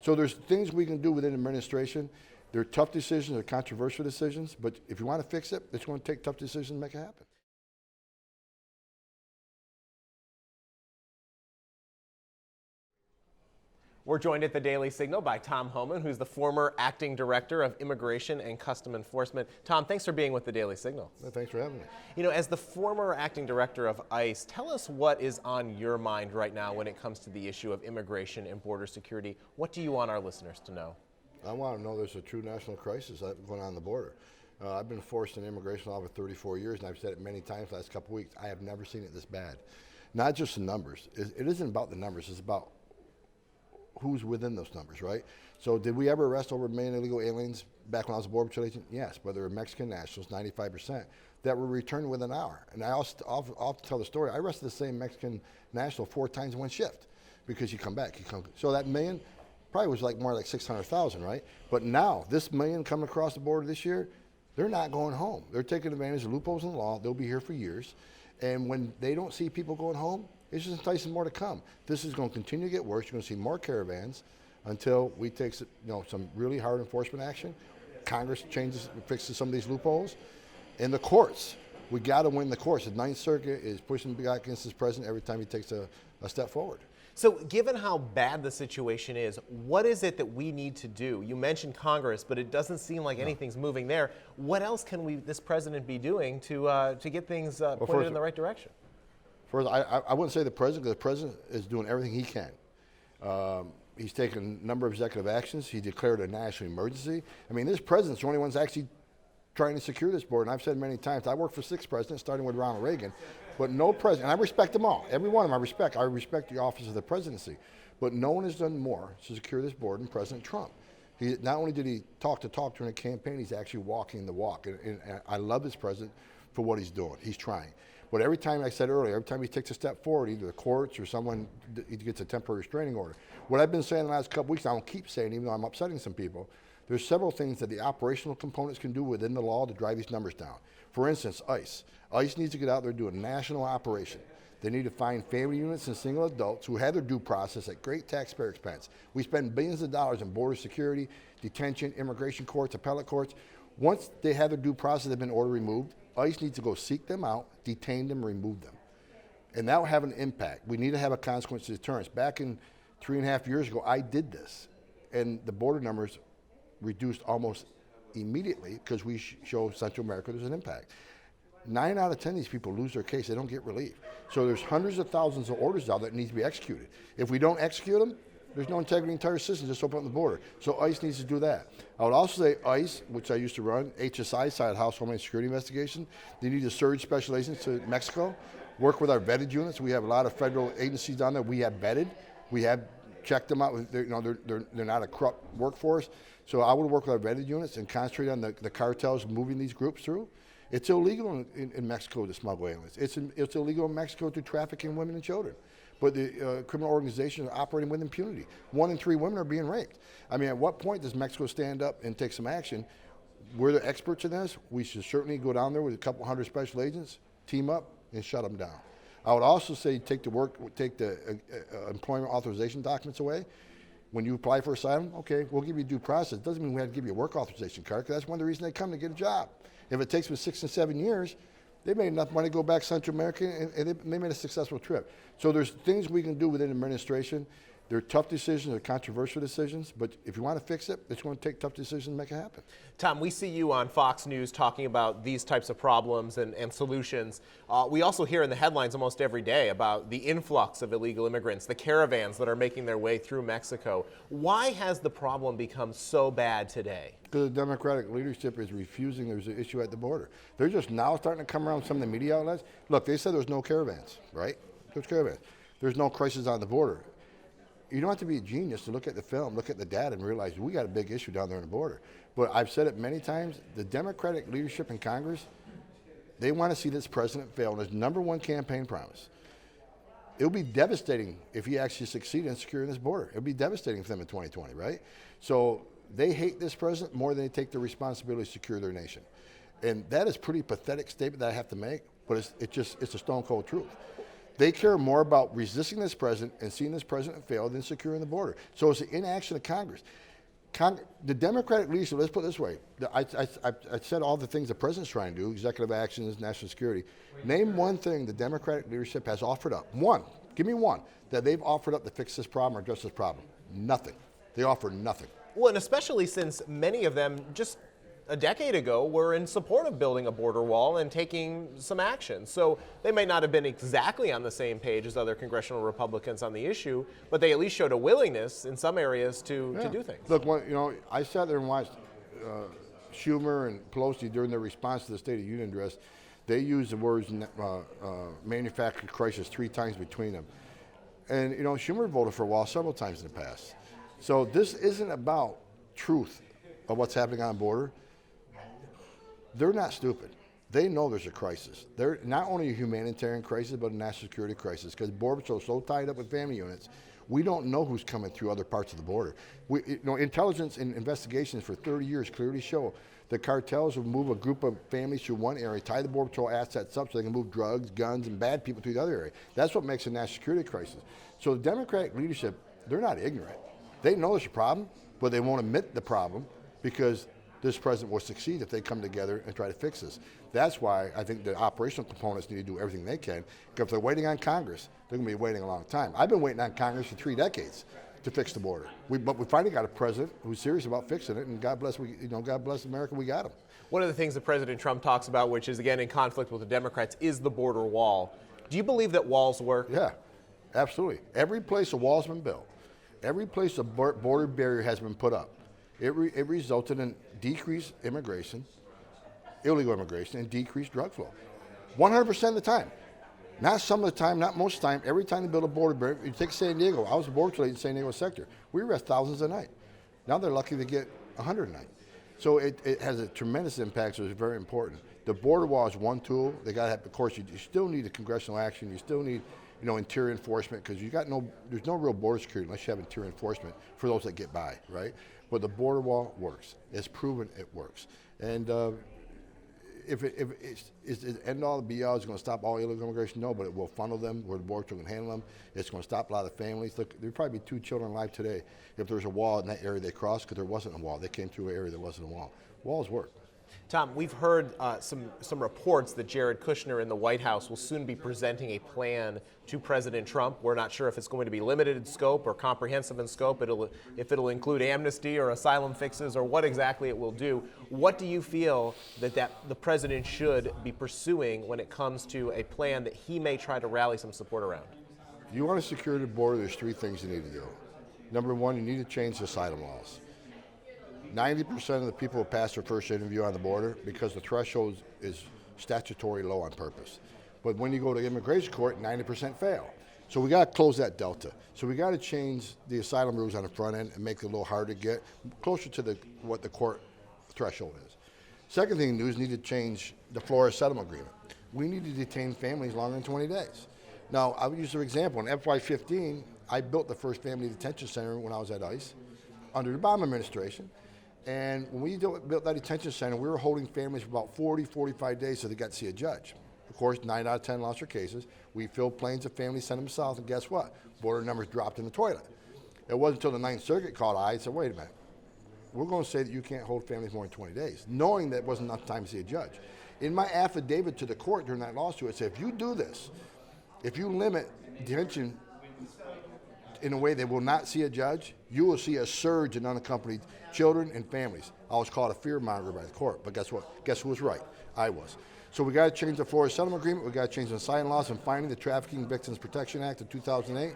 So there's things we can do within administration. They're tough decisions, they're controversial decisions, but if you want to fix it, it's going to take tough decisions to make it happen. We're joined at the Daily Signal by Tom Homan, who's the former acting director of Immigration and Customs Enforcement. Tom, thanks for being with the Daily Signal. Well, thanks for having me. You know, as the former acting director of ICE, tell us what is on your mind right now when it comes to the issue of immigration and border security. What do you want our listeners to know? I want to know there's a true national crisis going on the border. I've been forced in immigration law for 34 years, and I've said it many times the last couple of weeks. I have never seen it this bad. Not just the numbers. It isn't about the numbers. It's about who's within those numbers, right? So did we ever arrest over 1 million illegal aliens back when I was a Border Patrol agent? Yes, but they were Mexican nationals, 95%, that were returned within an hour. And I'll tell the story. I arrested the same Mexican national 4 times in one shift because you come back. So that million probably was more like 600,000, right? But now, this million coming across the border this year, they're not going home. They're taking advantage of loopholes in the law. They'll be here for years. And when they don't see people going home, it's just enticing more to come. This is going to continue to get worse. You're going to see more caravans until we take some really hard enforcement action. Congress fixes some of these loopholes. And the courts, we got to win the courts. The Ninth Circuit is pushing back against this president every time he takes a step forward. So given how bad the situation is, what is it that we need to do? You mentioned Congress, but it doesn't seem like anything's moving there. What else can this president be doing to get things pointed in the right direction? First, I wouldn't say the president, because the president is doing everything he can. He's taken a number of executive actions. He declared a national emergency. I mean, this president's the only one that's actually trying to secure this border. And I've said many times, I worked for 6 presidents, starting with Ronald Reagan, but no president, and I respect them all. Every one of them I respect. I respect the office of the presidency. But no one has done more to secure this border than President Trump. Not only did he talk the talk during the campaign, he's actually walking the walk. And I love this president for what he's doing. He's trying. But every time, like I said earlier, every time he takes a step forward, either the courts or someone he gets a temporary restraining order. What I've been saying the last couple weeks, I don't keep saying, even though I'm upsetting some people, there's several things that the operational components can do within the law to drive these numbers down. For instance, ICE. ICE needs to get out there and do a national operation. They need to find family units and single adults who have their due process at great taxpayer expense. We spend billions of dollars in border security, detention, immigration courts, appellate courts. Once they have their due process, they've been order removed, ICE needs to go seek them out, detain them, remove them. And that will have an impact. We need to have a consequence of deterrence. Back in 3.5 years ago, I did this, and the border numbers reduced almost immediately because we show Central America there's an impact. 9 out of 10 of these people lose their case. They don't get relief. So there's hundreds of thousands of orders out that need to be executed. If we don't execute them, there's no integrity in the entire system, just open up the border. So ICE needs to do that. I would also say ICE, which I used to run, HSI side, House Homeland Security Investigation, they need to surge special agents to Mexico, work with our vetted units. We have a lot of federal agencies down there we have vetted. We have checked them out. They're not a corrupt workforce. So I would work with our vetted units and concentrate on the cartels moving these groups through. It's illegal in Mexico to smuggle aliens. It's illegal in Mexico to traffic in women and children. But the criminal organizations are operating with impunity. 1 in 3 women are being raped. I mean, at what point does Mexico stand up and take some action? We're the experts in this. We should certainly go down there with a couple hundred special agents, team up, and shut them down. I would also say take the employment authorization documents away. When you apply for asylum, okay, we'll give you due process. It doesn't mean we have to give you a work authorization card, because that's one of the reasons they come to get a job. If it takes them 6 and 7 years, they made enough money to go back to Central America, and they made a successful trip. So there's things we can do within administration. They're tough decisions, they're controversial decisions, but if you want to fix it, it's going to take tough decisions to make it happen. Tom, we see you on Fox News talking about these types of problems and solutions. We also hear in the headlines almost every day about the influx of illegal immigrants, the caravans that are making their way through Mexico. Why has the problem become so bad today? Because the Democratic leadership is refusing there's an issue at the border. They're just now starting to come around some of the media outlets. Look, they said there's no caravans, right? There's caravans. There's no crisis on the border. You don't have to be a genius to look at the film, look at the data, and realize we got a big issue down there on the border. But I've said it many times, the Democratic leadership in Congress, they want to see this president fail on his #1 campaign promise. It would be devastating if he actually succeeded in securing this border. It would be devastating for them in 2020, right? So they hate this president more than they take the responsibility to secure their nation. And that is a pretty pathetic statement that I have to make, but it's a stone cold truth. They care more about resisting this president and seeing this president fail than securing the border. So it's the inaction of Congress. The Democratic leadership, let's put it this way. I said all the things the president's trying to do, executive actions, national security. Name one thing the Democratic leadership has offered up. One. Give me one that they've offered up to fix this problem or address this problem. Nothing. They offer nothing. Well, and especially since many of them just a decade ago were in support of building a border wall and taking some action. So they may not have been exactly on the same page as other congressional Republicans on the issue, but they at least showed a willingness in some areas to do things. Look, I sat there and watched Schumer and Pelosi during their response to the State of the Union address. They used the words manufactured crisis 3 times between them. And, Schumer voted for a wall several times in the past. So this isn't about truth of what's happening on the border. They're not stupid. They know there's a crisis. They're not only a humanitarian crisis, but a national security crisis because Border Patrol is so tied up with family units. We don't know who's coming through other parts of the border. Intelligence and investigations for 30 years clearly show that cartels will move a group of families through one area, tie the Border Patrol assets up so they can move drugs, guns, and bad people to the other area. That's what makes a national security crisis. So the Democratic leadership, they're not ignorant. They know there's a problem, but they won't admit the problem because this president will succeed if they come together and try to fix this. That's why I think the operational components need to do everything they can. Because if they're waiting on Congress, they're going to be waiting a long time. I've been waiting on Congress for 3 decades to fix the border. But we finally got a president who's serious about fixing it, and God bless America, we got him. One of the things that President Trump talks about, which is again in conflict with the Democrats, is the border wall. Do you believe that walls work? Yeah, absolutely. Every place a wall's been built, every place a border barrier has been put up, it resulted in decreased immigration, illegal immigration, and decreased drug flow. 100% of the time. Not some of the time, not most of the time. Every time they build a border barrier, you take San Diego. I was a border patrol agent in San Diego sector. We arrest thousands a night. Now they're lucky to get 100 a night. So it has a tremendous impact, so it's very important. The border wall is one tool. They got to have, of course, you still need a congressional action. You still need, interior enforcement because there's no real border security unless you have interior enforcement for those that get by, right? But the border wall works. It's proven it works. And if it's the end all, the be all, it's going to stop all illegal immigration? No, but it will funnel them where the border can handle them. It's going to stop a lot of families. Look, there'd probably be 2 children alive today if there was a wall in that area they crossed because there wasn't a wall. They came through an area that wasn't a wall. Walls work. Tom, we've heard some reports that Jared Kushner in the White House will soon be presenting a plan to President Trump. We're not sure if it's going to be limited in scope or comprehensive in scope, if it'll include amnesty or asylum fixes or what exactly it will do. What do you feel that the president should be pursuing when it comes to a plan that he may try to rally some support around? If you want to secure the border, there's 3 things you need to do. Number 1, you need to change the asylum laws. 90% of the people who pass their first interview on the border because the threshold is statutory low on purpose. But when you go to immigration court, 90% fail. So we got to close that delta. So we got to change the asylum rules on the front end and make it a little harder to get, closer to what the court threshold is. Second thing to do is need to change the Florida settlement agreement. We need to detain families longer than 20 days. Now, I would use an example. In FY15, I built the first family detention center when I was at ICE under the Obama administration. And when we built that detention center, we were holding families for about 40, 45 days so they got to see a judge. Of course, 9 out of 10 lost their cases. We filled planes of families, sent them south, and guess what? Border numbers dropped in the toilet. It wasn't until the 9th Circuit called I and said, wait a minute, we're going to say that you can't hold families more than 20 days, knowing that wasn't enough time to see a judge. In my affidavit to the court during that lawsuit, it said, if you do this, if you limit detention in a way they will not see a judge, you will see a surge in unaccompanied children and families. I was called a fear monger by the court, but guess what? Guess who was right? I was. So we got to change the Florida settlement agreement. We got to change the asylum laws, and finally the Trafficking Victims Protection Act of 2008.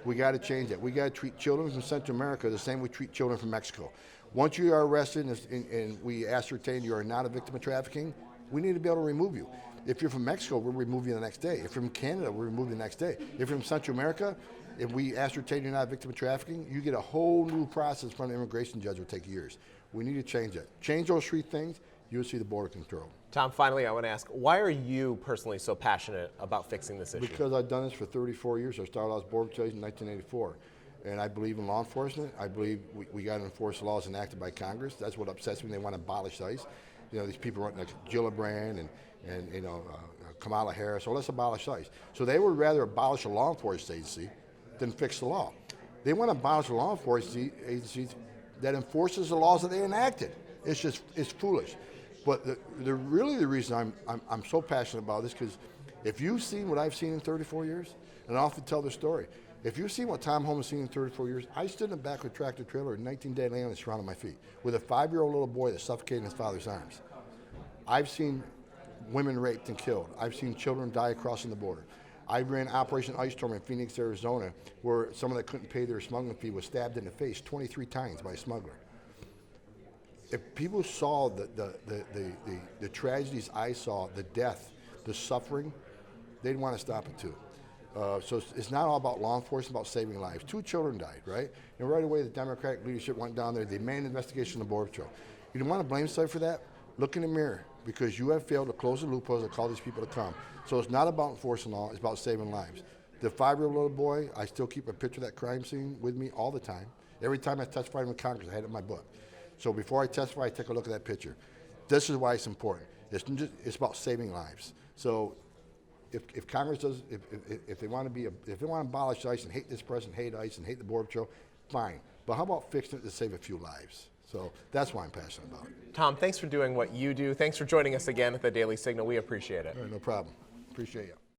We got to change that. We got to treat children from Central America the same we treat children from Mexico. Once you are arrested and we ascertain you are not a victim of trafficking, we need to be able to remove you. If you're from Mexico, we'll remove you the next day. If you're from Canada, we'll remove you the next day. If you're from Central America, if we ascertain you're not a victim of trafficking, you get a whole new process from an immigration judge. It will take years. We need to change that. Change those 3 things, you'll see the border control. Tom, finally, I want to ask, why are you personally so passionate about fixing this issue? Because I've done this for 34 years. I started out as border patrol in 1984. And I believe in law enforcement. I believe we got to enforce laws enacted by Congress. That's what upsets me. They want to abolish ICE. These people like Gillibrand and Kamala Harris, let's abolish ICE. So they would rather abolish a law enforcement agency than fix the law. They want to abolish a law enforcement agency that enforces the laws that they enacted. It's foolish. But really the reason I'm so passionate about this, because if you've seen what I've seen in 34 years, and I often tell the story, if you've seen what Tom Homan's seen in 34 years, I stood in the back of a tractor trailer in 19-day land and surrounded my feet with a 5-year-old little boy that suffocated in his father's arms. I've seen women raped and killed. I've seen children die crossing the border. I ran Operation Ice Storm in Phoenix, Arizona, where someone that couldn't pay their smuggling fee was stabbed in the face 23 times by a smuggler. If people saw the tragedies I saw, the death, the suffering, they'd want to stop it too. So it's not all about law enforcement, about saving lives. 2 children died, right? And right away, the Democratic leadership went down there. They made an investigation of the Border Patrol. You don't want to blame somebody for that? Look in the mirror, because you have failed to close the loopholes that call these people to come. So it's not about enforcing law, it's about saving lives. The 5-year-old little boy, I still keep a picture of that crime scene with me all the time. Every time I testified in Congress, I had it in my book. So before I testify, I take a look at that picture. This is why it's important. It's about saving lives. So if Congress does, if they want to abolish ICE and hate this president, hate ICE and hate the Border Patrol, fine. But how about fixing it to save a few lives? So that's why I'm passionate about it. Tom, thanks for doing what you do. Thanks for joining us again at the Daily Signal. We appreciate it. All right, no problem. Appreciate you.